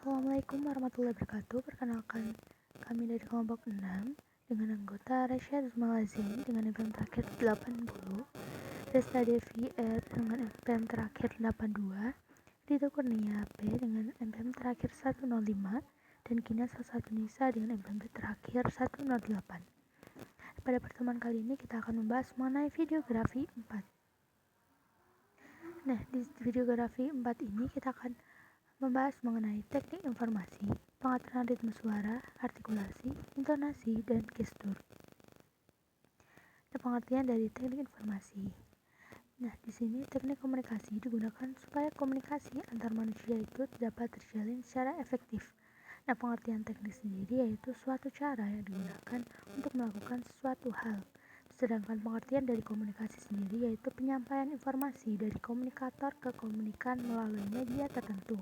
Assalamualaikum warahmatullahi wabarakatuh. Perkenalkan, kami dari kelompok 6 dengan anggota Rasyad Malazin dengan NPM terakhir 80, Resta Devi R dengan NPM terakhir 82, Rito Kurnia P dengan NPM terakhir 105, dan Kina Salsatunisa dengan NPM terakhir 108. Pada pertemuan kali ini kita akan membahas mengenai videografi 4. Nah, di videografi 4 ini kita akan membahas mengenai teknik informasi, pengaturan ritme suara, artikulasi, intonasi, dan gestur. Nah, pengertian dari teknik informasi. Nah, di sini teknik komunikasi digunakan supaya komunikasi antar manusia itu dapat terjalin secara efektif. Nah, pengertian teknik sendiri yaitu suatu cara yang digunakan untuk melakukan sesuatu hal. Sedangkan pengertian dari komunikasi sendiri yaitu penyampaian informasi dari komunikator ke komunikan melalui media tertentu.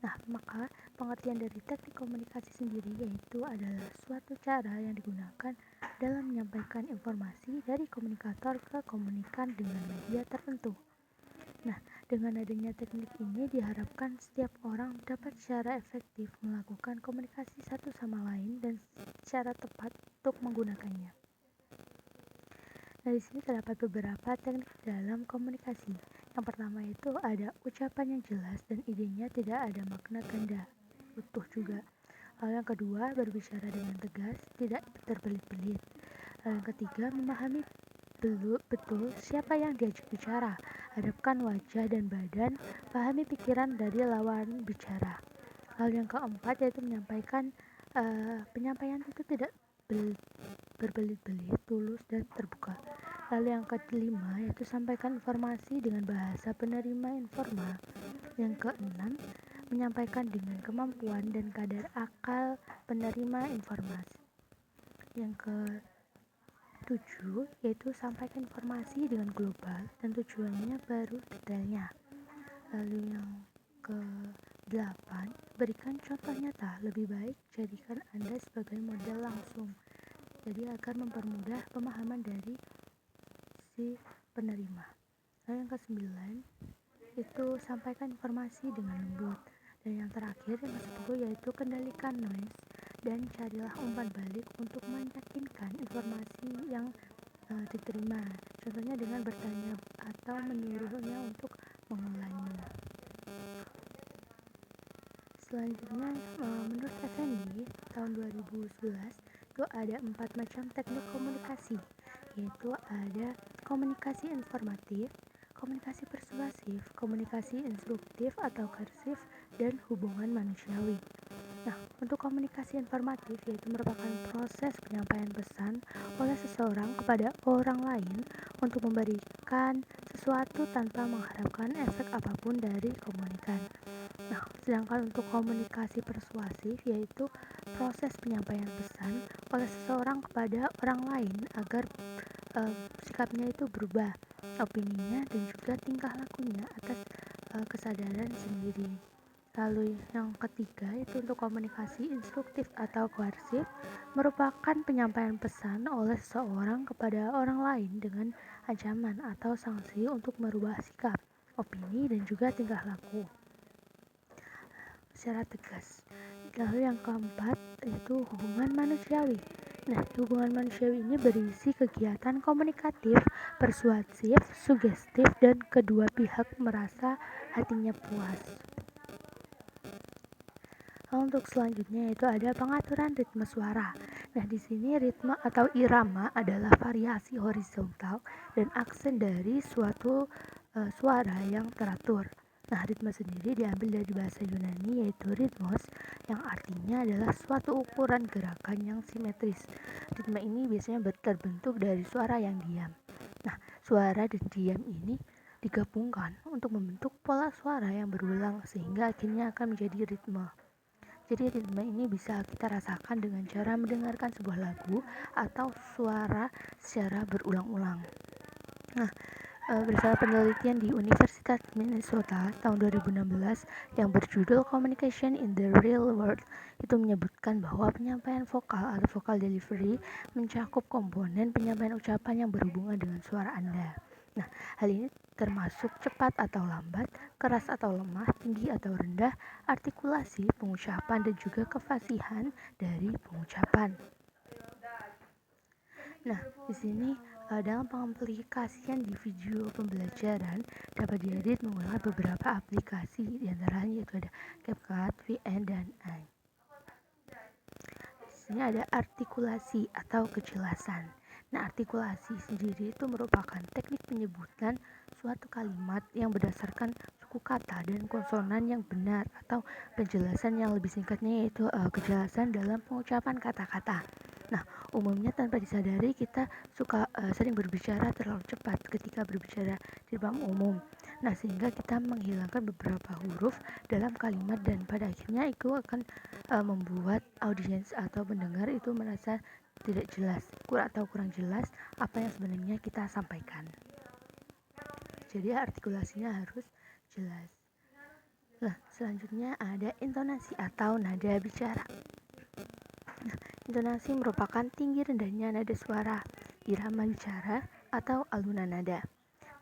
Nah, maka pengertian dari teknik komunikasi sendiri yaitu adalah suatu cara yang digunakan dalam menyampaikan informasi dari komunikator ke komunikan dengan media tertentu. Nah, dengan adanya teknik ini diharapkan setiap orang dapat secara efektif melakukan komunikasi satu sama lain dan secara tepat untuk menggunakannya. Nah, di sini terdapat beberapa teknik dalam komunikasi. Yang pertama itu ada ucapan yang jelas dan idenya tidak ada makna ganda, utuh juga. Lalu yang kedua, berbicara dengan tegas, tidak terbelit-belit. Lalu yang ketiga, memahami betul siapa yang diajak bicara, hadapkan wajah dan badan, pahami pikiran dari lawan bicara. Lalu yang keempat yaitu penyampaian itu tidak berbelit-belit, tulus dan terbuka. Lalu yang kelima yaitu sampaikan informasi dengan bahasa penerima informa. Yang keenam, menyampaikan dengan kemampuan dan kadar akal penerima informasi. Yang ketujuh yaitu sampaikan informasi dengan global dan tujuannya baru detailnya. Lalu yang ke-8, berikan contoh nyata, lebih baik jadikan Anda sebagai model langsung. Jadi agar mempermudah pemahaman dari si penerima. Lalu yang ke-9 itu sampaikan informasi dengan lembut. Dan yang terakhir yang ke-10 yaitu kendalikan noise dan carilah umpan balik untuk meyakinkan informasi yang diterima. Contohnya dengan bertanya atau menyuruhnya untuk mengulangnya. Selanjutnya, menurut Effendi tahun 2011 itu ada 4 macam teknik komunikasi, yaitu ada komunikasi informatif, komunikasi persuasif, komunikasi instruktif atau kursif, dan hubungan manusiawi. Nah, untuk komunikasi informatif yaitu merupakan proses penyampaian pesan oleh seseorang kepada orang lain untuk memberikan sesuatu tanpa mengharapkan efek apapun dari komunikan. Nah, sedangkan untuk komunikasi persuasif yaitu proses penyampaian pesan oleh seseorang kepada orang lain agar sikapnya itu berubah, opininya dan juga tingkah lakunya atas kesadaran sendiri. Lalu yang ketiga itu untuk komunikasi instruktif atau koersif, merupakan penyampaian pesan oleh seseorang kepada orang lain dengan ancaman atau sanksi untuk merubah sikap, opini dan juga tingkah laku secara tegas. Lalu yang keempat itu hubungan manusiawi. Nah, hubungan manusiawi ini berisi kegiatan komunikatif, persuasif, sugestif, dan kedua pihak merasa hatinya puas. Untuk selanjutnya itu ada pengaturan ritme suara. Nah, di sini ritme atau irama adalah variasi horizontal dan aksen dari suatu suara yang teratur. Nah, ritme sendiri diambil dari bahasa Yunani yaitu ritmos, yang artinya adalah suatu ukuran gerakan yang simetris. Ritme ini biasanya terbentuk dari suara yang diam. Nah, suara dan diam ini digabungkan untuk membentuk pola suara yang berulang sehingga akhirnya akan menjadi ritme. Jadi ritme ini bisa kita rasakan dengan cara mendengarkan sebuah lagu atau suara secara berulang-ulang. Nah, berdasarkan penelitian di Universitas Minnesota tahun 2016 yang berjudul Communication in the Real World itu menyebutkan bahwa penyampaian vokal atau vocal delivery mencakup komponen penyampaian ucapan yang berhubungan dengan suara Anda. Nah, hal ini termasuk cepat atau lambat, keras atau lemah, tinggi atau rendah, artikulasi, pengucapan, dan juga kefasihan dari pengucapan. Nah, di sini dalam pengaplikasian di video pembelajaran dapat diedit menggunakan beberapa aplikasi, diantaranya yaitu ada CapCut, VN, dan AI. Di sini ada artikulasi atau kejelasan. Nah, artikulasi sendiri itu merupakan teknik penyebutan suatu kalimat yang berdasarkan suku kata dan konsonan yang benar, atau penjelasan yang lebih singkatnya yaitu kejelasan dalam pengucapan kata-kata. Nah, umumnya tanpa disadari kita suka sering berbicara terlalu cepat ketika berbicara di depan umum. Nah, sehingga kita menghilangkan beberapa huruf dalam kalimat dan pada akhirnya itu akan membuat audiens atau pendengar itu merasa tidak jelas atau kurang jelas apa yang sebenarnya kita sampaikan. Jadi artikulasinya harus jelas. Nah, selanjutnya ada intonasi atau nada bicara. Nah, intonasi merupakan tinggi rendahnya nada suara, irama bicara, atau alunan nada.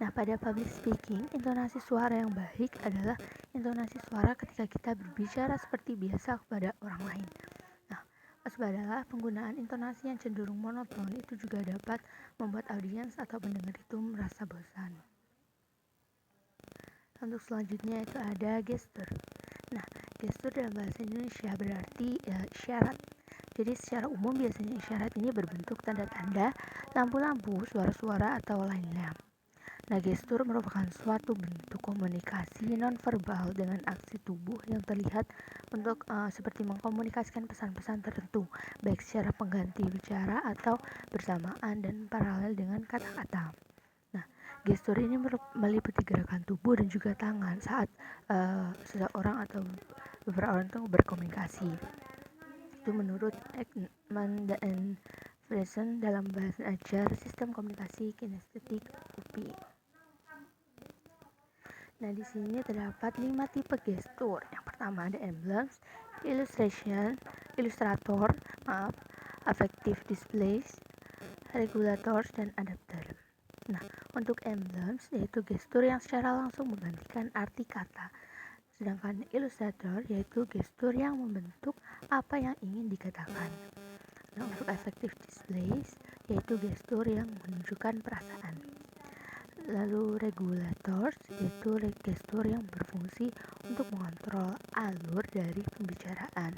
Nah, pada public speaking, intonasi suara yang baik adalah intonasi suara ketika kita berbicara seperti biasa kepada orang lain. Nah, waspadalah penggunaan intonasi yang cenderung monoton itu juga dapat membuat audiens atau pendengar itu merasa bosan. Untuk selanjutnya itu ada gestur. Nah, gestur dalam bahasa Indonesia berarti isyarat. Jadi secara umum biasanya isyarat ini berbentuk tanda-tanda, lampu-lampu, suara-suara, atau lainnya. Nah, gestur merupakan suatu bentuk komunikasi nonverbal dengan aksi tubuh yang terlihat untuk seperti mengkomunikasikan pesan-pesan tertentu, baik secara pengganti bicara atau bersamaan dan paralel dengan kata-kata. Nah, gestur ini meliputi gerakan tubuh dan juga tangan saat seseorang atau beberapa orang itu berkomunikasi. Itu menurut Ekman dan Friesen dalam bahasa ajar sistem komunikasi kinestetik UPI. Nah, di sini terdapat 5 tipe gestur. Yang pertama ada emblems, ilustrator, affective displays, regulators, dan adapter. Nah, untuk emblems yaitu gestur yang secara langsung menggantikan arti kata. Sedangkan ilustrator yaitu gestur yang membentuk apa yang ingin dikatakan. Nah, untuk affective displays yaitu gestur yang menunjukkan perasaan. Lalu regulators yaitu gestur yang berfungsi untuk mengontrol alur dari pembicaraan.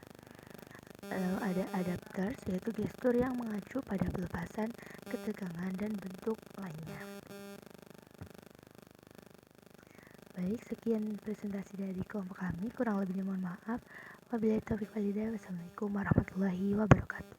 Lalu ada adapters yaitu gestur yang mengacu pada pelepasan, ketegangan, dan bentuk lainnya. Baik, sekian presentasi dari kelompok kami. Kurang lebihnya mohon maaf. Wabillahi taufiq walhidayah. Wassalamualaikum warahmatullahi wabarakatuh.